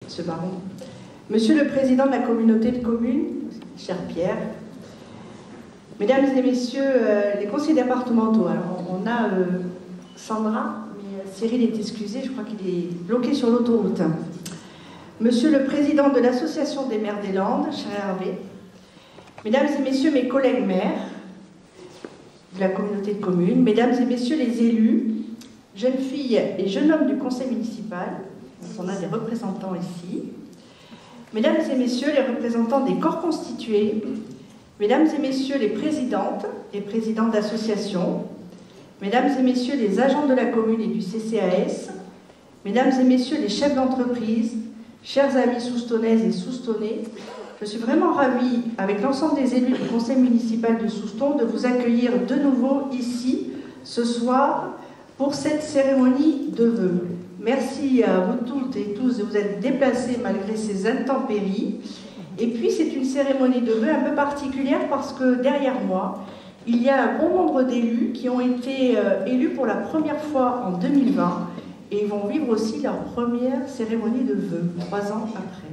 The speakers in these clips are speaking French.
Monsieur Baron, Monsieur le Président de la communauté de communes, cher Pierre, Mesdames et Messieurs les conseillers départementaux, alors on a Sandra, mais Cyril est excusé, je crois qu'il est bloqué sur l'autoroute. Monsieur le Président de l'Association des maires des Landes, cher Hervé, Mesdames et Messieurs mes collègues maires de la communauté de communes, Mesdames et Messieurs les élus, jeunes filles et jeunes hommes du conseil municipal, on a des représentants ici, Mesdames et Messieurs les représentants des corps constitués, Mesdames et Messieurs les présidentes et présidents d'associations, Mesdames et Messieurs les agents de la commune et du CCAS, Mesdames et Messieurs les chefs d'entreprise, chers amis soustonnaises et soustonnais, je suis vraiment ravie, avec l'ensemble des élus du conseil municipal de Souston, de vous accueillir de nouveau ici, ce soir, pour cette cérémonie de vœux. Merci à vous toutes et tous de vous être déplacés malgré ces intempéries. Et puis c'est une cérémonie de vœux un peu particulière parce que derrière moi, il y a un bon nombre d'élus qui ont été élus pour la première fois en 2020 et ils vont vivre aussi leur première cérémonie de vœux, 3 ans après.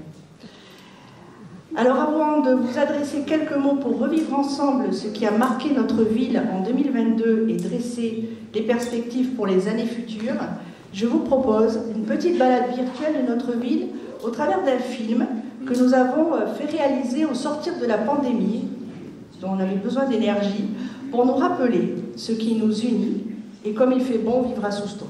Alors avant de vous adresser quelques mots pour revivre ensemble ce qui a marqué notre ville en 2022 et dresser les perspectives pour les années futures, je vous propose une petite balade virtuelle de notre ville au travers d'un film que nous avons fait réaliser au sortir de la pandémie, dont on avait besoin d'énergie, pour nous rappeler ce qui nous unit et comme il fait bon vivre à Souston.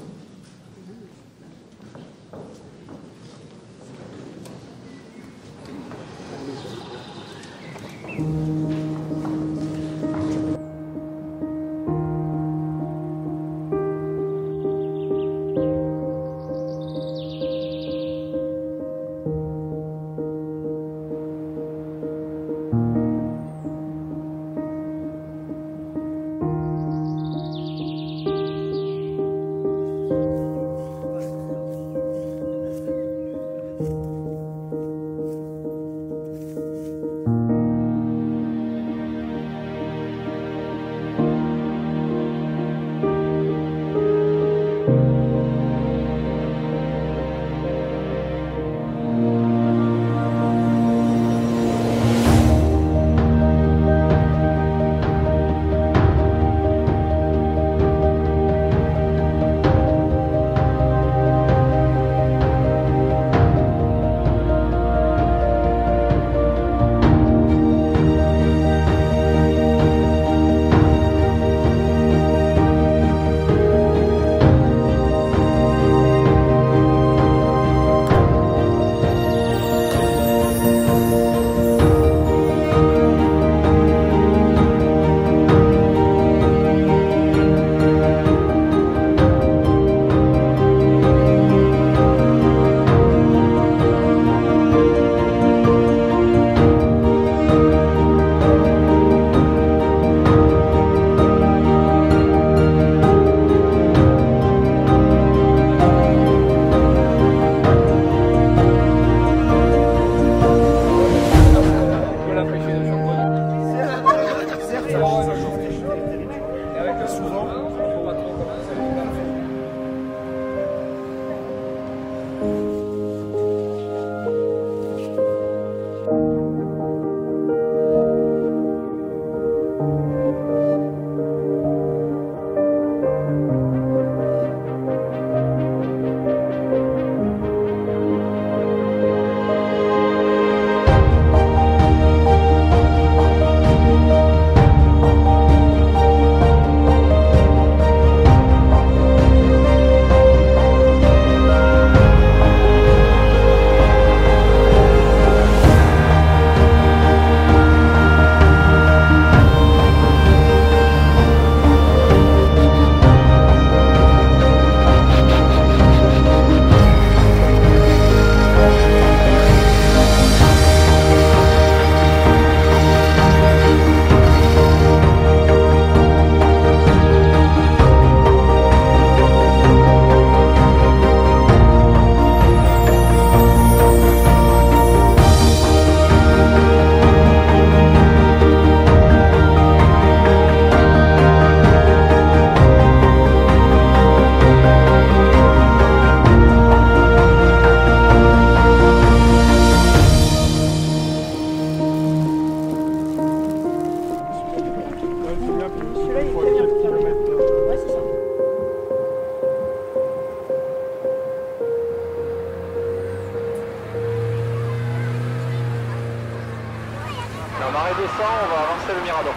marée descend, on va avancer le Mirador.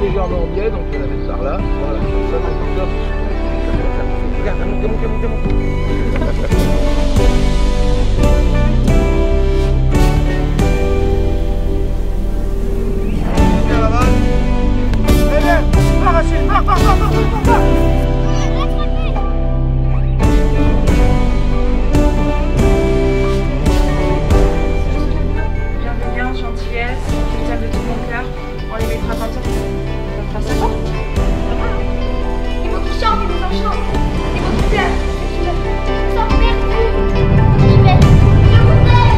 Légèrement biais, donc je vais la mettre par là. Voilà, comme ça, maintenant, regarde, montez. Viens là-bas. Eh bien, va Rachel, va. Bienveillance, gentillesse, je t'aime de tout mon cœur, on les mettra comme ça. Ça se passe pas. Il faut qu'ils chantent, il faut qu'ils chantent. Il faut qu'ils pleurent. Ils sont perdus. J'y vais. Je vous aime.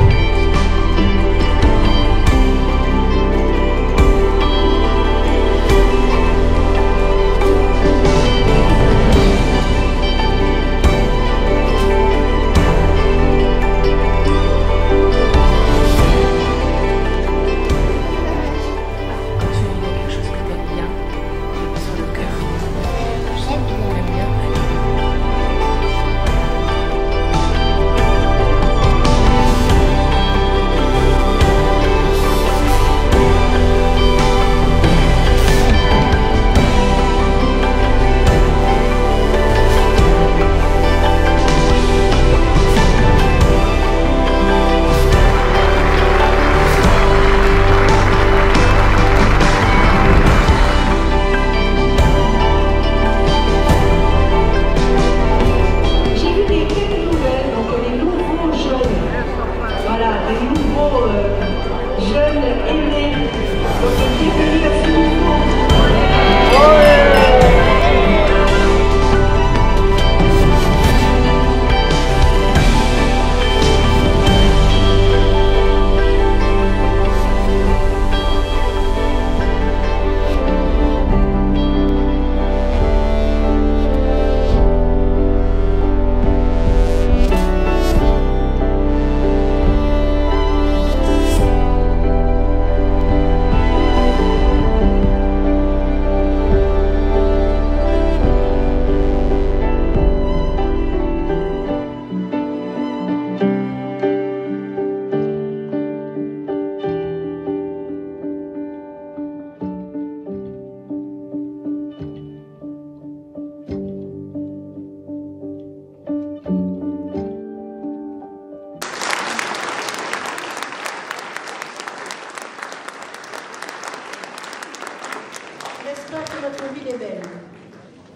J'espère que votre ville est belle.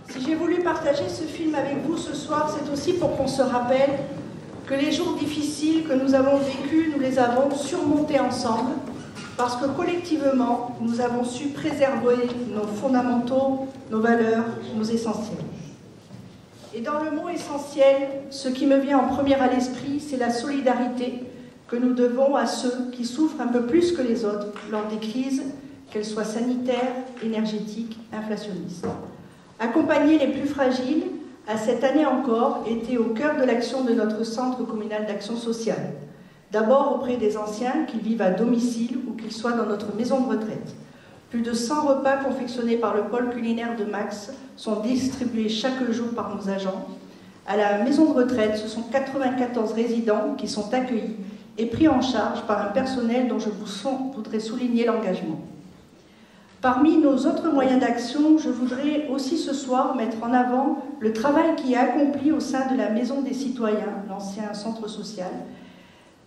Si j'ai voulu partager ce film avec vous ce soir, c'est aussi pour qu'on se rappelle que les jours difficiles que nous avons vécus, nous les avons surmontés ensemble parce que collectivement, nous avons su préserver nos fondamentaux, nos valeurs, nos essentiels. Et dans le mot essentiel, ce qui me vient en premier à l'esprit, c'est la solidarité que nous devons à ceux qui souffrent un peu plus que les autres lors des crises, qu'elles soient sanitaires, énergétiques, inflationnistes. Accompagner les plus fragiles a cette année encore été au cœur de l'action de notre centre communal d'action sociale. D'abord auprès des anciens, qu'ils vivent à domicile ou qu'ils soient dans notre maison de retraite. Plus de 100 repas confectionnés par le pôle culinaire de Max sont distribués chaque jour par nos agents. À la maison de retraite, ce sont 94 résidents qui sont accueillis et pris en charge par un personnel dont je voudrais souligner l'engagement. Parmi nos autres moyens d'action, je voudrais aussi ce soir mettre en avant le travail qui est accompli au sein de la Maison des Citoyens, l'ancien centre social.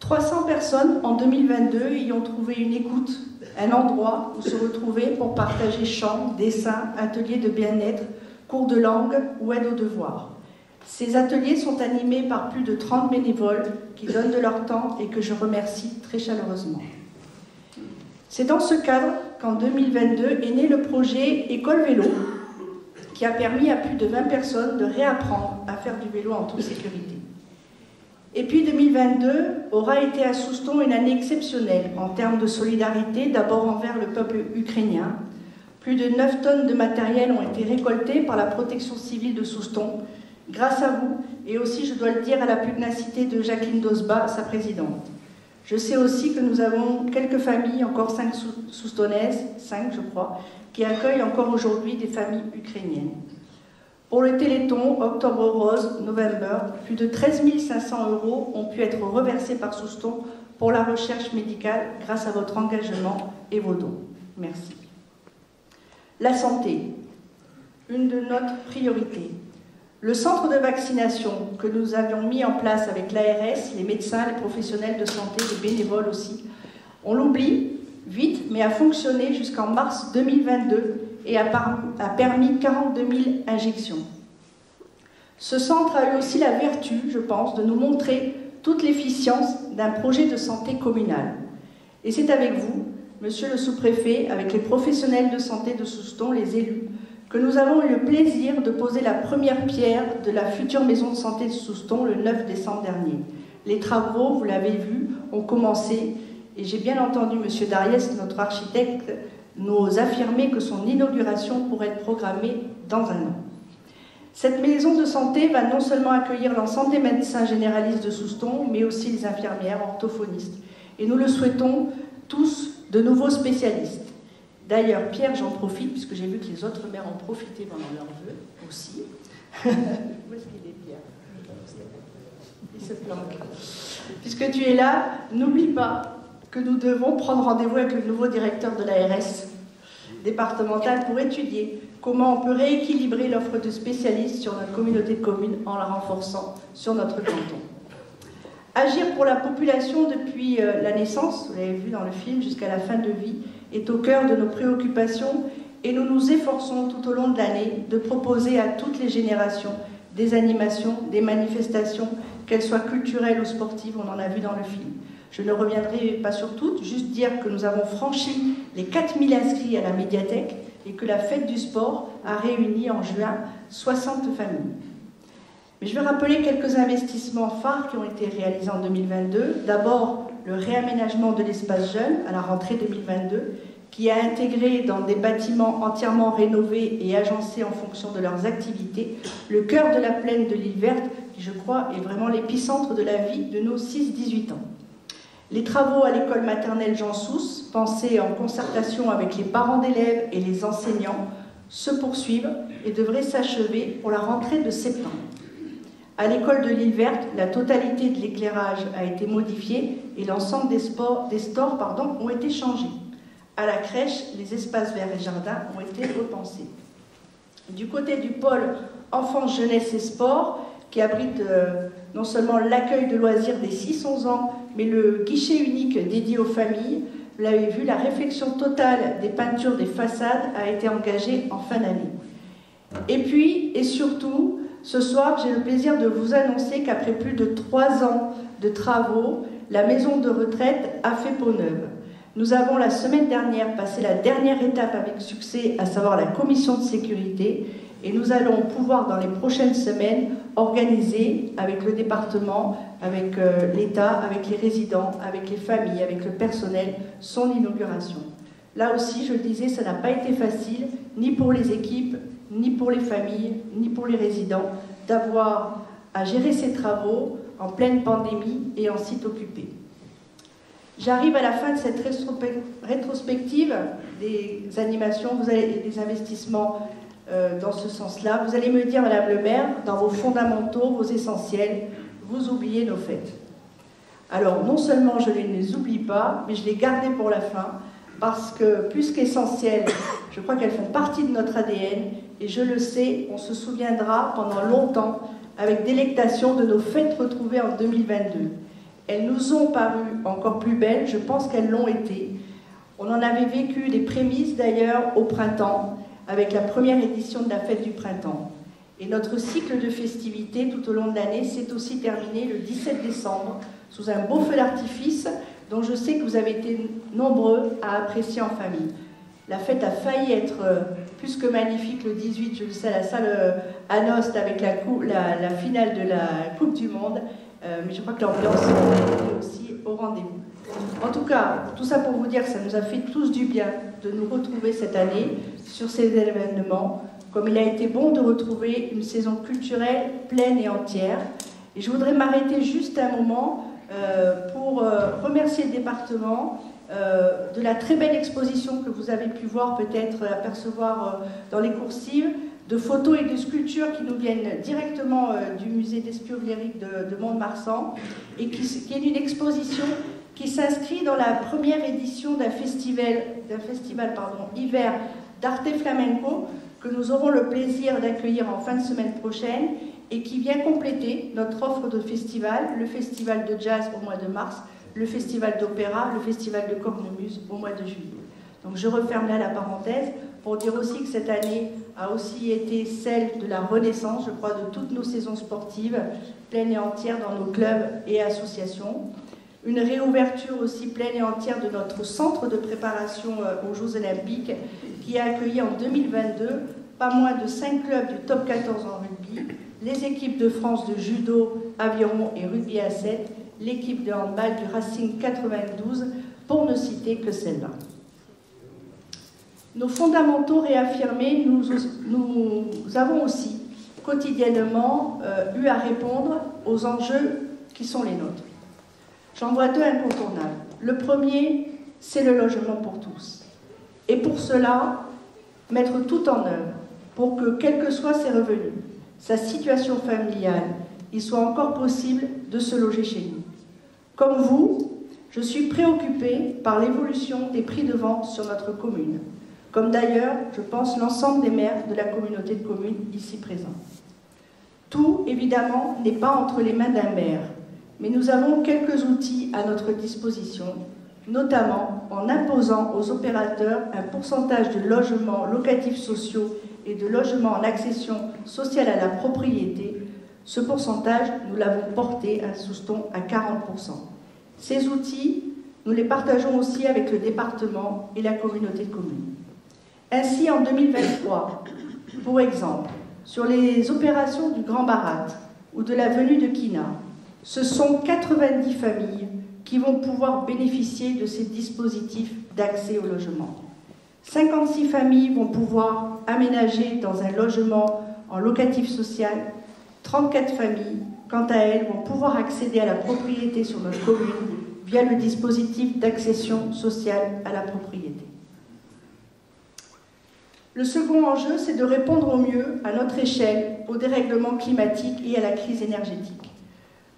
300 personnes en 2022 y ont trouvé une écoute, un endroit où se retrouver pour partager chants, dessins, ateliers de bien-être, cours de langue ou aide aux devoirs. Ces ateliers sont animés par plus de 30 bénévoles qui donnent de leur temps et que je remercie très chaleureusement. C'est dans ce cadre qu'en 2022 est né le projet École Vélo, qui a permis à plus de 20 personnes de réapprendre à faire du vélo en toute sécurité. Et puis 2022 aura été à Souston une année exceptionnelle en termes de solidarité, d'abord envers le peuple ukrainien. Plus de 9 tonnes de matériel ont été récoltées par la protection civile de Souston, grâce à vous, et aussi, je dois le dire, à la pugnacité de Jacqueline Dosba, sa présidente. Je sais aussi que nous avons quelques familles, encore 5 soustonnaises, 5 je crois, qui accueillent encore aujourd'hui des familles ukrainiennes. Pour le Téléthon, Octobre Rose, November, plus de 13 500 € ont pu être reversés par Souston pour la recherche médicale grâce à votre engagement et vos dons. Merci. La santé, une de nos priorités. Le centre de vaccination que nous avions mis en place avec l'ARS, les médecins, les professionnels de santé, les bénévoles aussi, on l'oublie vite, mais a fonctionné jusqu'en mars 2022 et a permis 42 000 injections. Ce centre a eu aussi la vertu, je pense, de nous montrer toute l'efficience d'un projet de santé communal. Et c'est avec vous, monsieur le sous-préfet, avec les professionnels de santé de Souston, les élus, que nous avons eu le plaisir de poser la première pierre de la future maison de santé de Souston le 9 décembre dernier. Les travaux, vous l'avez vu, ont commencé et j'ai bien entendu M. Dariès, notre architecte, nous affirmer que son inauguration pourrait être programmée dans un an. Cette maison de santé va non seulement accueillir l'ensemble des médecins généralistes de Souston, mais aussi les infirmières, orthophonistes. Et nous le souhaitons tous de nouveaux spécialistes. D'ailleurs, Pierre, j'en profite, puisque j'ai vu que les autres maires ont profité pendant leur vœu aussi. Où est-ce qu'il est, Pierre? Il se planque. Puisque tu es là, n'oublie pas que nous devons prendre rendez-vous avec le nouveau directeur de l'ARS départementale pour étudier comment on peut rééquilibrer l'offre de spécialistes sur notre communauté de communes en la renforçant sur notre canton. Agir pour la population depuis la naissance, vous l'avez vu dans le film, jusqu'à la fin de vie, est au cœur de nos préoccupations et nous nous efforçons tout au long de l'année de proposer à toutes les générations des animations, des manifestations, qu'elles soient culturelles ou sportives, on en a vu dans le film. Je ne reviendrai pas sur toutes, juste dire que nous avons franchi les 4000 inscrits à la médiathèque et que la fête du sport a réuni en juin 60 familles. Mais je vais rappeler quelques investissements phares qui ont été réalisés en 2022. D'abord, le réaménagement de l'espace jeune à la rentrée 2022, qui a intégré dans des bâtiments entièrement rénovés et agencés en fonction de leurs activités, le cœur de la plaine de l'île Verte, qui je crois est vraiment l'épicentre de la vie de nos 6-18 ans. Les travaux à l'école maternelle Jean Sousse, pensés en concertation avec les parents d'élèves et les enseignants, se poursuivent et devraient s'achever pour la rentrée de septembre. À l'école de l'île Verte, la totalité de l'éclairage a été modifiée et l'ensemble des stores ont été changés. À la crèche, les espaces verts et jardins ont été repensés. Du côté du pôle enfance, jeunesse et sport, qui abrite non seulement l'accueil de loisirs des 6-11 ans, mais le guichet unique dédié aux familles, vous l'avez vu, la réfection totale des peintures des façades a été engagée en fin d'année. Et puis, et surtout, ce soir, j'ai le plaisir de vous annoncer qu'après plus de 3 ans de travaux, la maison de retraite a fait peau neuve. Nous avons la semaine dernière passé la dernière étape avec succès, à savoir la commission de sécurité, et nous allons pouvoir dans les prochaines semaines organiser avec le département, avec l'État, avec les résidents, avec les familles, avec le personnel, son inauguration. Là aussi, je le disais, ça n'a pas été facile, ni pour les équipes, ni pour les familles, ni pour les résidents, d'avoir à gérer ces travaux en pleine pandémie et en site occupé. J'arrive à la fin de cette rétrospective des animations et des investissements dans ce sens-là. Vous allez me dire, Madame le maire, dans vos fondamentaux, vos essentiels, vous oubliez nos fêtes. Alors, non seulement je ne les oublie pas, mais je les gardais pour la fin, parce que, plus qu'essentielles, je crois qu'elles font partie de notre ADN, et je le sais, on se souviendra pendant longtemps, avec délectation, de nos fêtes retrouvées en 2022. Elles nous ont paru encore plus belles, je pense qu'elles l'ont été. On en avait vécu les prémices d'ailleurs au printemps, avec la première édition de la fête du printemps. Et notre cycle de festivités tout au long de l'année s'est aussi terminé le 17 décembre, sous un beau feu d'artifice, dont je sais que vous avez été nombreux à apprécier en famille. La fête a failli être plus que magnifique le 18, je le sais, à la salle Anost avec la finale de la Coupe du Monde, mais je crois que l'ambiance est aussi au rendez-vous. En tout cas, tout ça pour vous dire que ça nous a fait tous du bien de nous retrouver cette année sur ces événements, comme il a été bon de retrouver une saison culturelle pleine et entière. Et je voudrais m'arrêter juste un moment pour remercier le département de la très belle exposition que vous avez pu voir, peut-être apercevoir dans les coursives, de photos et de sculptures qui nous viennent directement du musée d'Espiau-Vléric de Mont-de-Marsan, et qui est une exposition qui s'inscrit dans la première édition d'un festival hiver d'Arte Flamenco que nous aurons le plaisir d'accueillir en fin de semaine prochaine et qui vient compléter notre offre de festival, le festival de jazz au mois de mars, le festival d'opéra, le festival de cornemuse au mois de juillet. Donc je referme là la parenthèse pour dire aussi que cette année a aussi été celle de la renaissance, je crois, de toutes nos saisons sportives, pleines et entières dans nos clubs et associations. Une réouverture aussi pleine et entière de notre centre de préparation aux Jeux Olympiques qui a accueilli en 2022 pas moins de 5 clubs du top 14 en rugby, les équipes de France de judo, aviron et rugby à 7, l'équipe de handball du Racing 92, pour ne citer que celle-là. Nos fondamentaux réaffirmés, nous avons aussi quotidiennement eu à répondre aux enjeux qui sont les nôtres. J'en vois deux incontournables. Le premier, c'est le logement pour tous. Et pour cela, mettre tout en œuvre pour que, quels que soient ses revenus, sa situation familiale, il soit encore possible de se loger chez nous. Comme vous, je suis préoccupée par l'évolution des prix de vente sur notre commune, comme d'ailleurs, je pense, l'ensemble des maires de la communauté de communes ici présents. Tout, évidemment, n'est pas entre les mains d'un maire, mais nous avons quelques outils à notre disposition, notamment en imposant aux opérateurs un pourcentage de logements locatifs sociaux et de logements en accession sociale à la propriété. Ce pourcentage, nous l'avons porté, insistons, à 40%. Ces outils, nous les partageons aussi avec le département et la communauté de communes. Ainsi, en 2023, pour exemple, sur les opérations du Grand Barat ou de l'avenue de Quina, ce sont 90 familles qui vont pouvoir bénéficier de ces dispositifs d'accès au logement. 56 familles vont pouvoir aménager dans un logement en locatif social. 34 familles, quant à elles, vont pouvoir accéder à la propriété sur notre commune via le dispositif d'accession sociale à la propriété. Le second enjeu, c'est de répondre au mieux, à notre échelle, au dérèglement climatique et à la crise énergétique.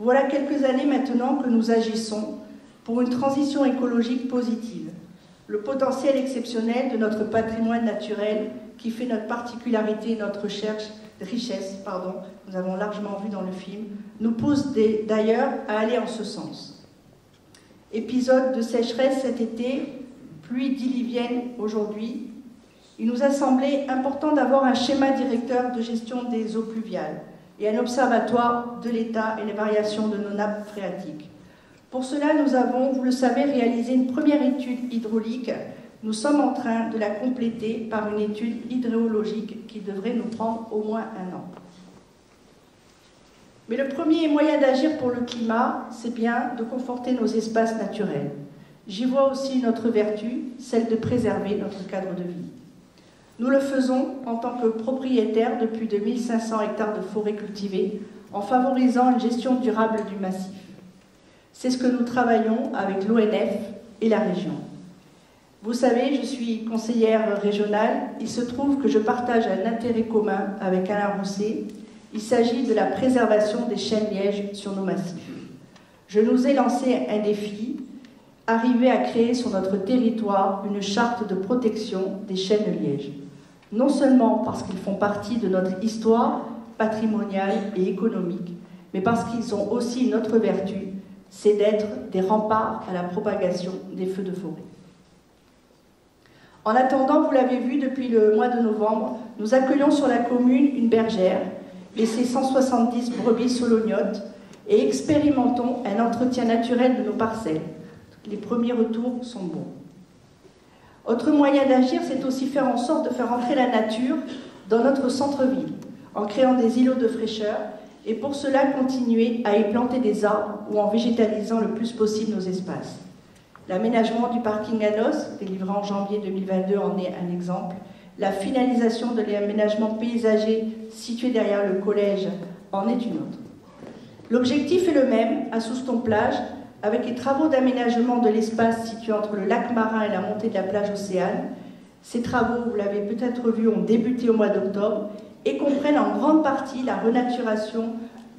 Voilà quelques années maintenant que nous agissons pour une transition écologique positive. Le potentiel exceptionnel de notre patrimoine naturel qui fait notre particularité et notre richesse, nous avons largement vu dans le film, nous pousse d'ailleurs à aller en ce sens. Épisode de sécheresse cet été, pluie diluvienne aujourd'hui, il nous a semblé important d'avoir un schéma directeur de gestion des eaux pluviales et un observatoire de l'état et les variations de nos nappes phréatiques. Pour cela, nous avons, vous le savez, réalisé une première étude hydraulique. Nous sommes en train de la compléter par une étude hydrologique qui devrait nous prendre au moins 1 an. Mais le premier moyen d'agir pour le climat, c'est bien de conforter nos espaces naturels. J'y vois aussi notre vertu, celle de préserver notre cadre de vie. Nous le faisons en tant que propriétaires de plus de 1500 hectares de forêts cultivées, en favorisant une gestion durable du massif. C'est ce que nous travaillons avec l'ONF et la région. Vous savez, je suis conseillère régionale. Il se trouve que je partage un intérêt commun avec Alain Rousset. Il s'agit de la préservation des chênes lièges sur nos massifs. Je nous ai lancé un défi, arriver à créer sur notre territoire une charte de protection des chênes lièges. Non seulement parce qu'ils font partie de notre histoire patrimoniale et économique, mais parce qu'ils ont aussi une autre vertu, c'est d'être des remparts à la propagation des feux de forêt. En attendant, vous l'avez vu, depuis le mois de novembre, nous accueillons sur la commune une bergère et ses 170 brebis solognottes et expérimentons un entretien naturel de nos parcelles. Les premiers retours sont bons. Autre moyen d'agir, c'est aussi faire en sorte de faire entrer la nature dans notre centre-ville, en créant des îlots de fraîcheur, et pour cela continuer à y planter des arbres ou en végétalisant le plus possible nos espaces. L'aménagement du parking à Noces, délivré en janvier 2022, en est un exemple. La finalisation de l'aménagement paysager situé derrière le collège en est une autre. L'objectif est le même à Souston-Plage, avec les travaux d'aménagement de l'espace situé entre le lac Marin et la montée de la plage Océane. Ces travaux, vous l'avez peut-être vu, ont débuté au mois d'octobre et comprennent en grande partie la renaturation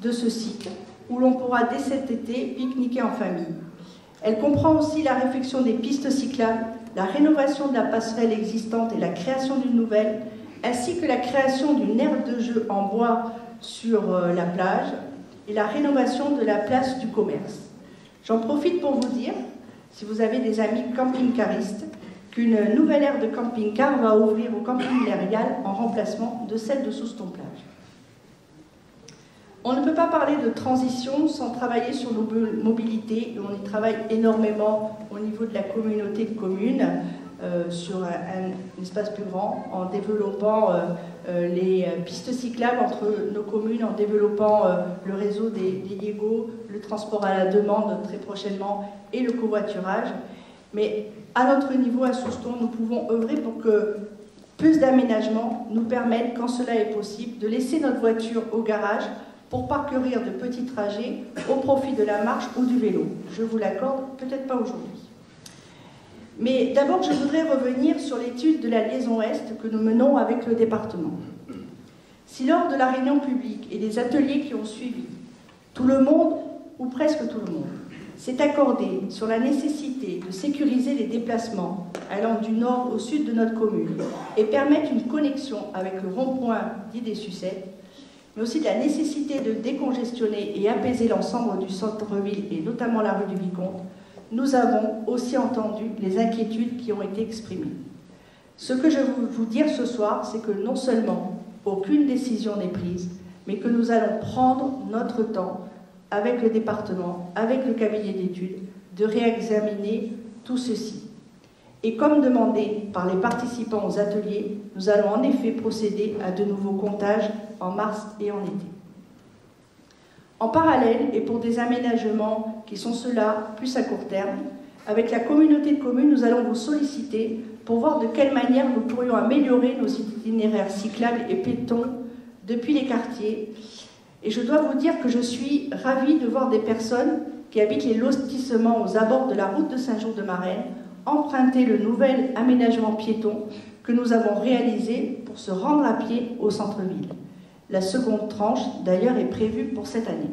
de ce site, où l'on pourra dès cet été pique-niquer en famille. Elle comprend aussi la réfection des pistes cyclables, la rénovation de la passerelle existante et la création d'une nouvelle, ainsi que la création d'une aire de jeu en bois sur la plage et la rénovation de la place du commerce. J'en profite pour vous dire, si vous avez des amis camping-caristes, qu'une nouvelle aire de camping-car va ouvrir au camping L'Érial en remplacement de celle de Souston-Plage. On ne peut pas parler de transition sans travailler sur nos mobilités, et on y travaille énormément au niveau de la communauté de communes, sur un espace plus grand, en développant les pistes cyclables entre nos communes, en développant le réseau des Yégo, le transport à la demande très prochainement et le covoiturage. Mais à notre niveau, à Souston, nous pouvons œuvrer pour que plus d'aménagements nous permettent, quand cela est possible, de laisser notre voiture au garage pour parcourir de petits trajets au profit de la marche ou du vélo. Je vous l'accorde, peut-être pas aujourd'hui. Mais d'abord, je voudrais revenir sur l'étude de la liaison Est que nous menons avec le département. Si lors de la réunion publique et des ateliers qui ont suivi, tout le monde, ou presque tout le monde, s'est accordé sur la nécessité de sécuriser les déplacements allant du nord au sud de notre commune et permettre une connexion avec le rond-point dit des Sucettes, mais aussi de la nécessité de décongestionner et apaiser l'ensemble du centre-ville et notamment la rue du Vicomte, nous avons aussi entendu les inquiétudes qui ont été exprimées. Ce que je veux vous dire ce soir, c'est que non seulement aucune décision n'est prise, mais que nous allons prendre notre temps avec le département, avec le cabinet d'études, de réexaminer tout ceci. Et comme demandé par les participants aux ateliers, nous allons en effet procéder à de nouveaux comptages en mars et en été. En parallèle, et pour des aménagements qui sont ceux-là plus à court terme, avec la communauté de communes, nous allons vous solliciter pour voir de quelle manière nous pourrions améliorer nos itinéraires cyclables et piétons depuis les quartiers. Et je dois vous dire que je suis ravie de voir des personnes qui habitent les lotissements aux abords de la route de Saint-Jean-de-Marennes emprunter le nouvel aménagement piéton que nous avons réalisé pour se rendre à pied au centre-ville. La seconde tranche, d'ailleurs, est prévue pour cette année.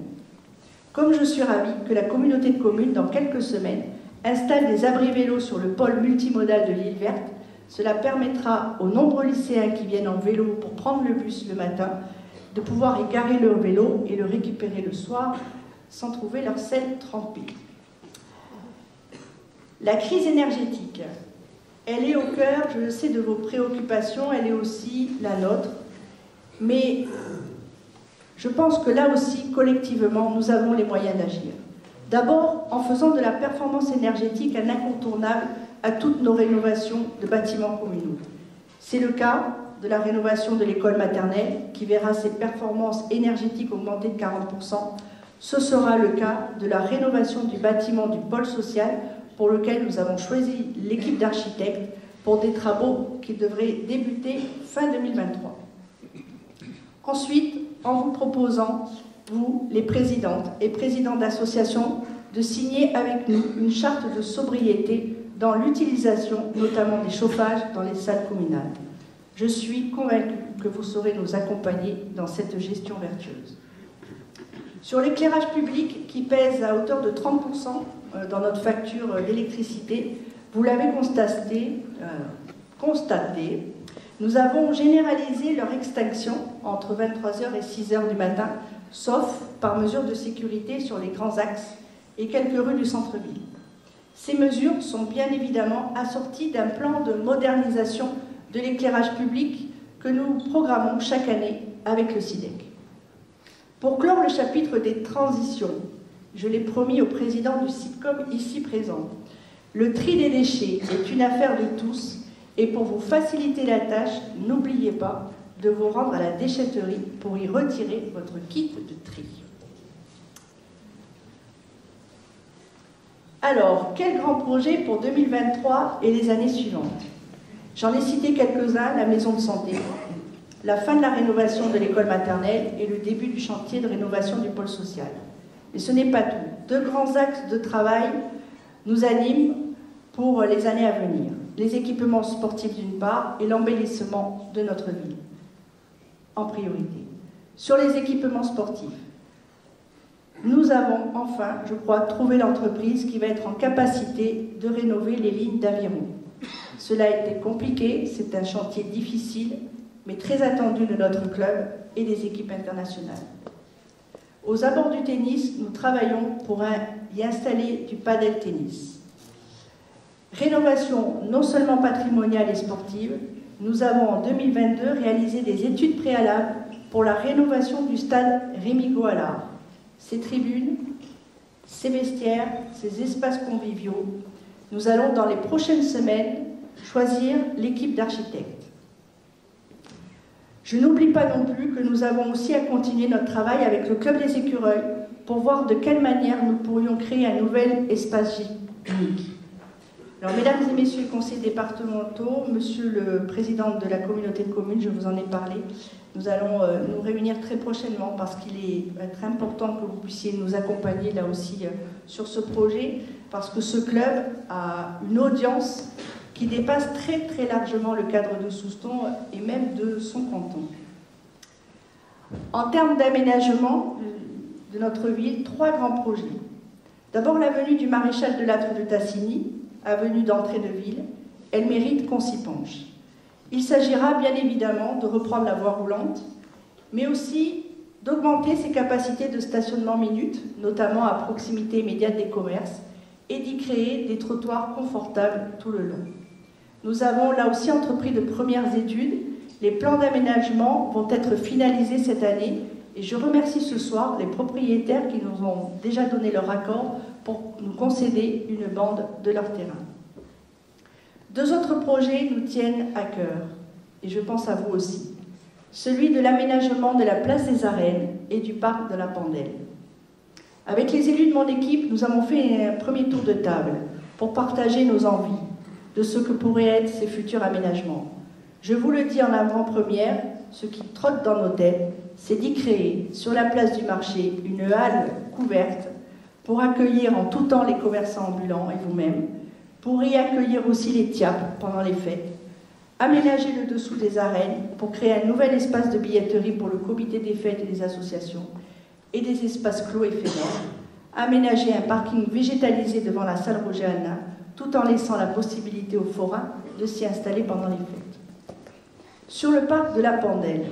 Comme je suis ravie que la communauté de communes, dans quelques semaines, installe des abris vélos sur le pôle multimodal de l'île verte, cela permettra aux nombreux lycéens qui viennent en vélo pour prendre le bus le matin de pouvoir y garer leur vélo et le récupérer le soir sans trouver leur selle trempée. La crise énergétique, elle est au cœur, je le sais, de vos préoccupations, elle est aussi la nôtre. Mais je pense que là aussi, collectivement, nous avons les moyens d'agir. D'abord, en faisant de la performance énergétique un incontournable à toutes nos rénovations de bâtiments communaux. C'est le cas de la rénovation de l'école maternelle, qui verra ses performances énergétiques augmenter de 40%. Ce sera le cas de la rénovation du bâtiment du pôle social, pour lequel nous avons choisi l'équipe d'architectes pour des travaux qui devraient débuter fin 2023. Ensuite, en vous proposant, vous, les présidentes et présidents d'associations, de signer avec nous une charte de sobriété dans l'utilisation notamment des chauffages dans les salles communales. Je suis convaincue que vous saurez nous accompagner dans cette gestion vertueuse. Sur l'éclairage public, qui pèse à hauteur de 30% dans notre facture d'électricité, vous l'avez constaté, nous avons généralisé leur extinction entre 23h et 6h du matin, sauf par mesure de sécurité sur les grands axes et quelques rues du centre-ville. Ces mesures sont bien évidemment assorties d'un plan de modernisation de l'éclairage public que nous programmons chaque année avec le SIDEC. Pour clore le chapitre des transitions, je l'ai promis au président du SITCOM ici présent, le tri des déchets est une affaire de tous et pour vous faciliter la tâche, n'oubliez pas de vous rendre à la déchetterie pour y retirer votre kit de tri. Alors, quel grand projet pour 2023 et les années suivantes? J'en ai cité quelques-uns, la maison de santé, la fin de la rénovation de l'école maternelle et le début du chantier de rénovation du pôle social. Mais ce n'est pas tout. Deux grands axes de travail nous animent pour les années à venir. Les équipements sportifs d'une part et l'embellissement de notre ville en priorité. Sur les équipements sportifs, nous avons enfin, je crois, trouvé l'entreprise qui va être en capacité de rénover les lignes d'aviron. Cela a été compliqué, c'est un chantier difficile, mais très attendu de notre club et des équipes internationales. Aux abords du tennis, nous travaillons pour y installer du padel tennis. Rénovation non seulement patrimoniale et sportive, nous avons en 2022 réalisé des études préalables pour la rénovation du stade Rémi-Goalard. Ses tribunes, ses vestiaires, ses espaces conviviaux. Nous allons dans les prochaines semaines choisir l'équipe d'architectes. Je n'oublie pas non plus que nous avons aussi à continuer notre travail avec le Club des Écureuils pour voir de quelle manière nous pourrions créer un nouvel espace unique. Alors, mesdames et messieurs les conseillers départementaux, monsieur le président de la communauté de communes, je vous en ai parlé, nous allons nous réunir très prochainement parce qu'il est très important que vous puissiez nous accompagner là aussi sur ce projet, parce que ce club a une audience qui dépasse très très largement le cadre de Souston et même de son canton. En termes d'aménagement de notre ville, trois grands projets. D'abord l'avenue du Maréchal de Lattre de Tassigny, avenue d'entrée de ville, elle mérite qu'on s'y penche. Il s'agira bien évidemment de reprendre la voie roulante, mais aussi d'augmenter ses capacités de stationnement minute, notamment à proximité immédiate des commerces, et d'y créer des trottoirs confortables tout le long. Nous avons là aussi entrepris de premières études. Les plans d'aménagement vont être finalisés cette année et je remercie ce soir les propriétaires qui nous ont déjà donné leur accord pour nous concéder une bande de leur terrain. Deux autres projets nous tiennent à cœur et je pense à vous aussi. Celui de l'aménagement de la place des Arènes et du parc de la Pandelle. Avec les élus de mon équipe, nous avons fait un premier tour de table pour partager nos envies de ce que pourraient être ces futurs aménagements. Je vous le dis en avant-première, ce qui trotte dans nos têtes, c'est d'y créer, sur la place du marché, une halle couverte pour accueillir en tout temps les commerçants ambulants et vous-même, pour y accueillir aussi les TIAP pendant les fêtes, aménager le dessous des arènes pour créer un nouvel espace de billetterie pour le comité des fêtes et des associations, et des espaces clos éphémères, aménager un parking végétalisé devant la salle Roger Hanin, tout en laissant la possibilité aux forains de s'y installer pendant les fêtes. Sur le parc de la Pandelle,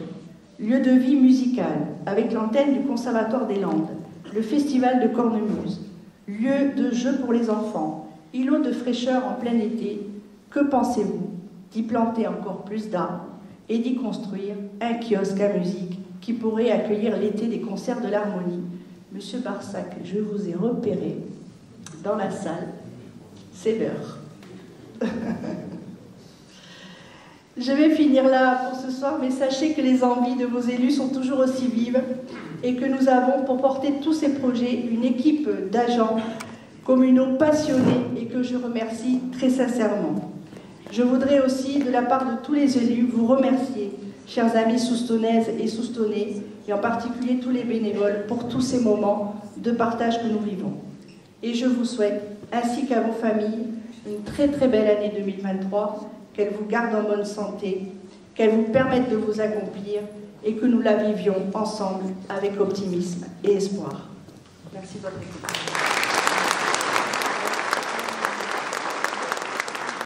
lieu de vie musicale, avec l'antenne du Conservatoire des Landes, le festival de cornemuse, lieu de jeu pour les enfants, îlot de fraîcheur en plein été, que pensez-vous d'y planter encore plus d'arbres et d'y construire un kiosque à musique qui pourrait accueillir l'été des concerts de l'harmonie, Monsieur Barsac, je vous ai repéré dans la salle. C'est l'heure. Je vais finir là pour ce soir, mais sachez que les envies de vos élus sont toujours aussi vives et que nous avons, pour porter tous ces projets, une équipe d'agents communaux passionnés et que je remercie très sincèrement. Je voudrais aussi, de la part de tous les élus, vous remercier, chers amis soustonnaises et soustonnais, et en particulier tous les bénévoles, pour tous ces moments de partage que nous vivons. Et je vous souhaite, ainsi qu'à vos familles, une très très belle année 2023, qu'elle vous garde en bonne santé, qu'elle vous permette de vous accomplir et que nous la vivions ensemble avec optimisme et espoir. Merci de votre écoute.